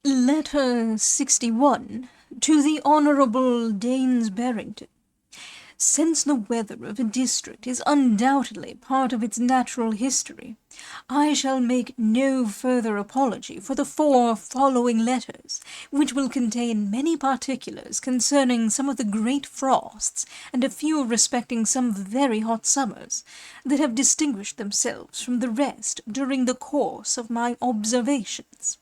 Letter 61 to the Honourable Daines Barrington. Since the weather of a district is undoubtedly part of its natural history, I shall make no further apology for the 4 following letters, which will contain many particulars concerning some of the great frosts, and a few respecting some very hot summers, that have distinguished themselves from the rest during the course of my observations.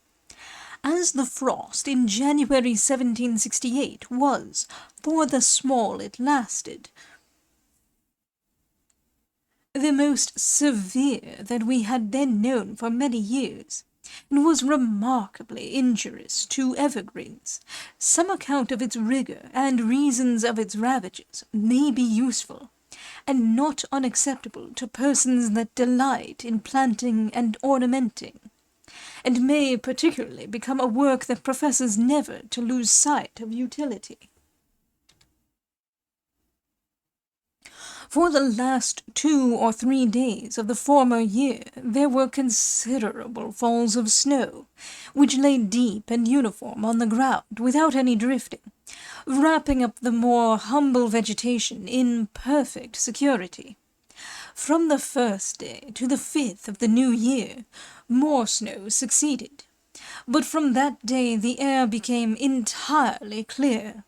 As the frost in January 1768 was, for the small it lasted, the most severe that we had then known for many years, and was remarkably injurious to evergreens, some account of its rigour and reasons of its ravages may be useful, and not unacceptable to persons that delight in planting and ornamenting, and may particularly become a work that professes never to lose sight of utility. For the last 2 or 3 days of the former year there were considerable falls of snow, which lay deep and uniform on the ground without any drifting, wrapping up the more humble vegetation in perfect security. From the first day to the 5th of the new year, more snow succeeded, but from that day the air became entirely clear,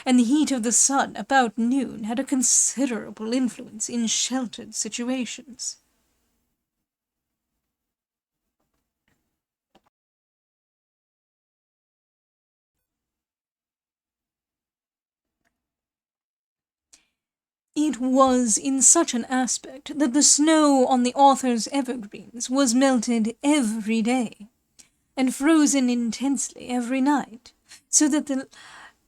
and the heat of the sun about noon had a considerable influence in sheltered situations. It was in such an aspect that the snow on the author's evergreens was melted every day, and frozen intensely every night, so that the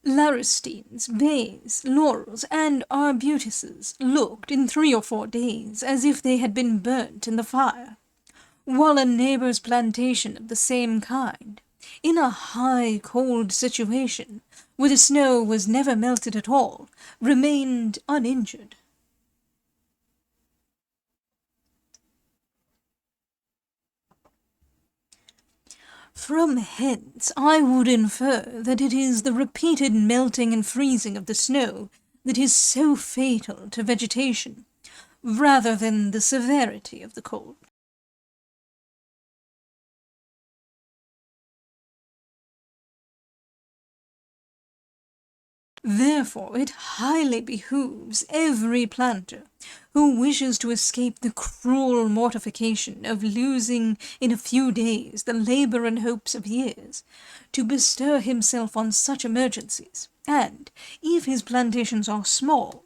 laurustines, bays, laurels, and arbutuses looked in 3 or 4 days as if they had been burnt in the fire, while a neighbour's plantation of the same kind, in a high cold situation, where the snow was never melted at all, remained uninjured. From hence I would infer that it is the repeated melting and freezing of the snow that is so fatal to vegetation, rather than the severity of the cold. Therefore it highly behooves every planter, who wishes to escape the cruel mortification of losing in a few days the labour and hopes of years, to bestir himself on such emergencies, and, if his plantations are small,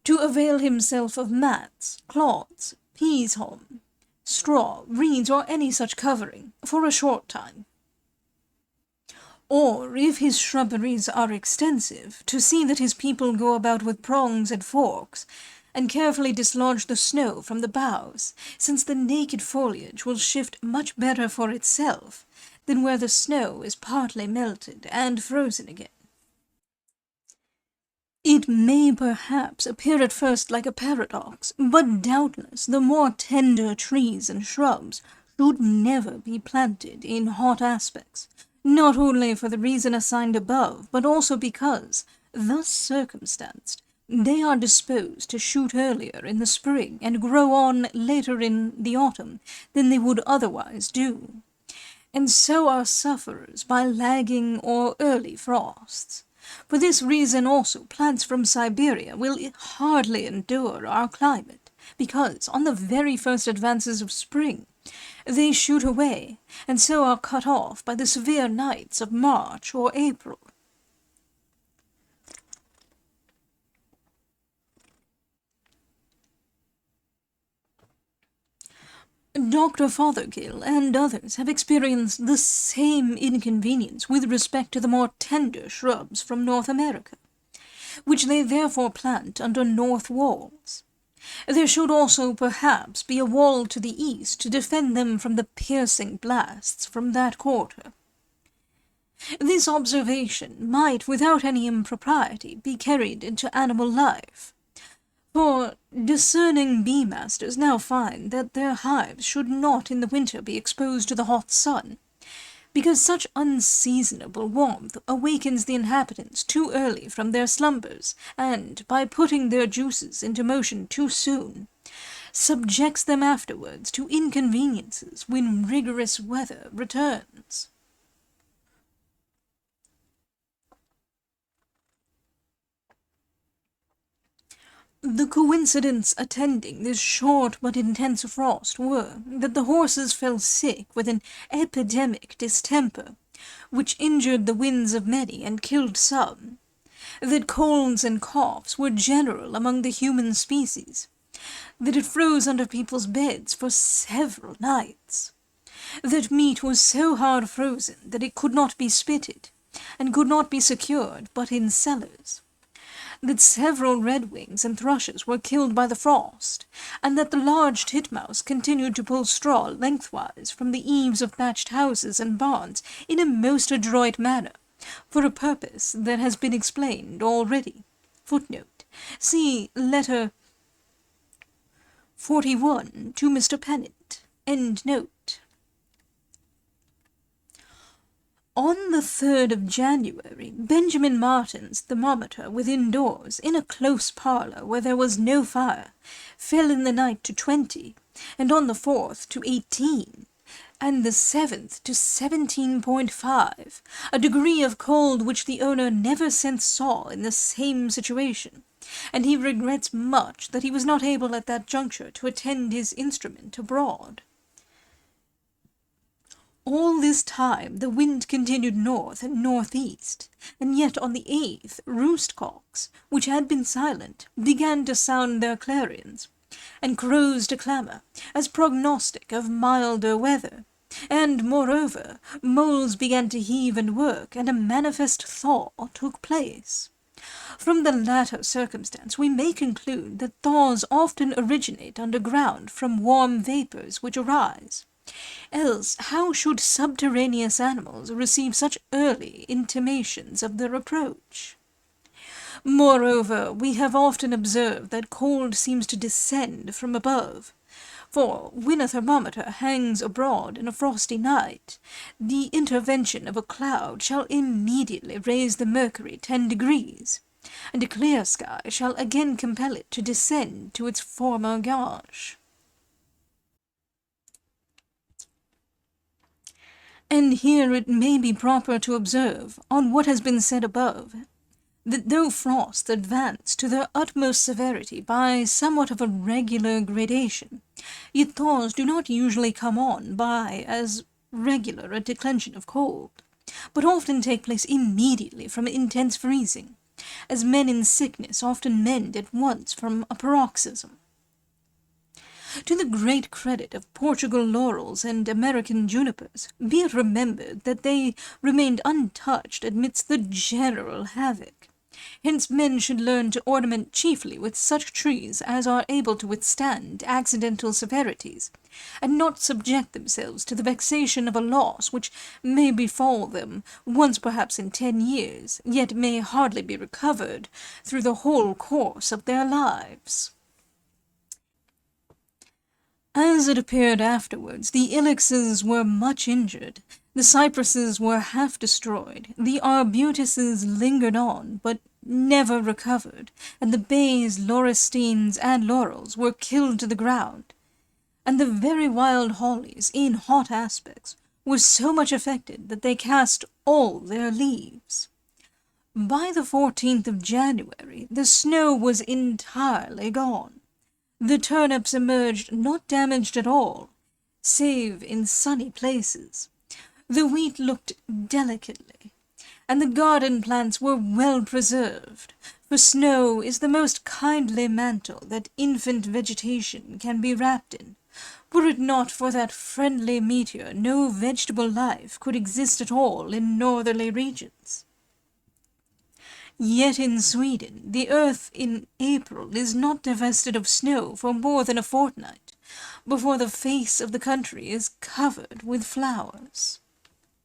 to avail himself of mats, cloths, peas haulm, straw, reeds, or any such covering, for a short time. Or, if his shrubberies are extensive, to see that his people go about with prongs and forks, and carefully dislodge the snow from the boughs, since the naked foliage will shift much better for itself than where the snow is partly melted and frozen again. It may perhaps appear at first like a paradox, but doubtless the more tender trees and shrubs should never be planted in hot aspects, not only for the reason assigned above, but also because, thus circumstanced, they are disposed to shoot earlier in the spring and grow on later in the autumn than they would otherwise do, and so are sufferers by lagging or early frosts. For this reason also plants from Siberia will hardly endure our climate, because on the very first advances of spring they shoot away, and so are cut off by the severe nights of March or April. Dr. Fothergill and others have experienced the same inconvenience with respect to the more tender shrubs from North America, which they therefore plant under north walls. There should also perhaps be a wall to the east to defend them from the piercing blasts from that quarter. This observation might, without any impropriety, be carried into animal life, for discerning bee-masters now find that their hives should not in the winter be exposed to the hot sun, because such unseasonable warmth awakens the inhabitants too early from their slumbers, and, by putting their juices into motion too soon, subjects them afterwards to inconveniences when rigorous weather returns. The coincidents attending this short but intense frost were that the horses fell sick with an epidemic distemper, which injured the winds of many and killed some, that colds and coughs were general among the human species, that it froze under people's beds for several nights, that meat was so hard frozen that it could not be spitted, and could not be secured but in cellars, that several redwings and thrushes were killed by the frost, and that the large titmouse continued to pull straw lengthwise from the eaves of thatched houses and barns in a most adroit manner, for a purpose that has been explained already. Footnote. See letter 41 to Mr. Pennant. End note. On the 3rd of January, Benjamin Martin's thermometer within doors, in a close parlour where there was no fire, fell in the night to 20, and on the 4th to 18, and the 7th to 17.5, a degree of cold which the owner never since saw in the same situation, and he regrets much that he was not able at that juncture to attend his instrument abroad. All this time the wind continued north and northeast, and yet on the 8th roost-cocks, which had been silent, began to sound their clarions, and crows to clamour, as prognostic of milder weather, and, moreover, moles began to heave and work, and a manifest thaw took place. From the latter circumstance we may conclude that thaws often originate underground from warm vapours which arise. Else how should subterraneous animals receive such early intimations of their approach? Moreover, we have often observed that cold seems to descend from above, for when a thermometer hangs abroad in a frosty night, the intervention of a cloud shall immediately raise the mercury 10 degrees, and a clear sky shall again compel it to descend to its former gauge. And here it may be proper to observe, on what has been said above, that though frosts advance to their utmost severity by somewhat of a regular gradation, yet thaws do not usually come on by as regular a declension of cold, but often take place immediately from intense freezing, as men in sickness often mend at once from a paroxysm. To the great credit of Portugal laurels and American junipers, be it remembered that they remained untouched amidst the general havoc. Hence men should learn to ornament chiefly with such trees as are able to withstand accidental severities, and not subject themselves to the vexation of a loss which may befall them once perhaps in 10 years, yet may hardly be recovered through the whole course of their lives. As it appeared afterwards, the ilexes were much injured, the cypresses were half destroyed, the arbutuses lingered on, but never recovered, and the bays, laurestines, and laurels were killed to the ground, and the very wild hollies, in hot aspects, were so much affected that they cast all their leaves. By the 14th of January, the snow was entirely gone. The turnips emerged not damaged at all, save in sunny places. The wheat looked delicately, and the garden plants were well preserved, for snow is the most kindly mantle that infant vegetation can be wrapped in. Were it not for that friendly meteor, no vegetable life could exist at all in northerly regions. Yet in Sweden, the earth in April is not divested of snow for more than a fortnight, before the face of the country is covered with flowers.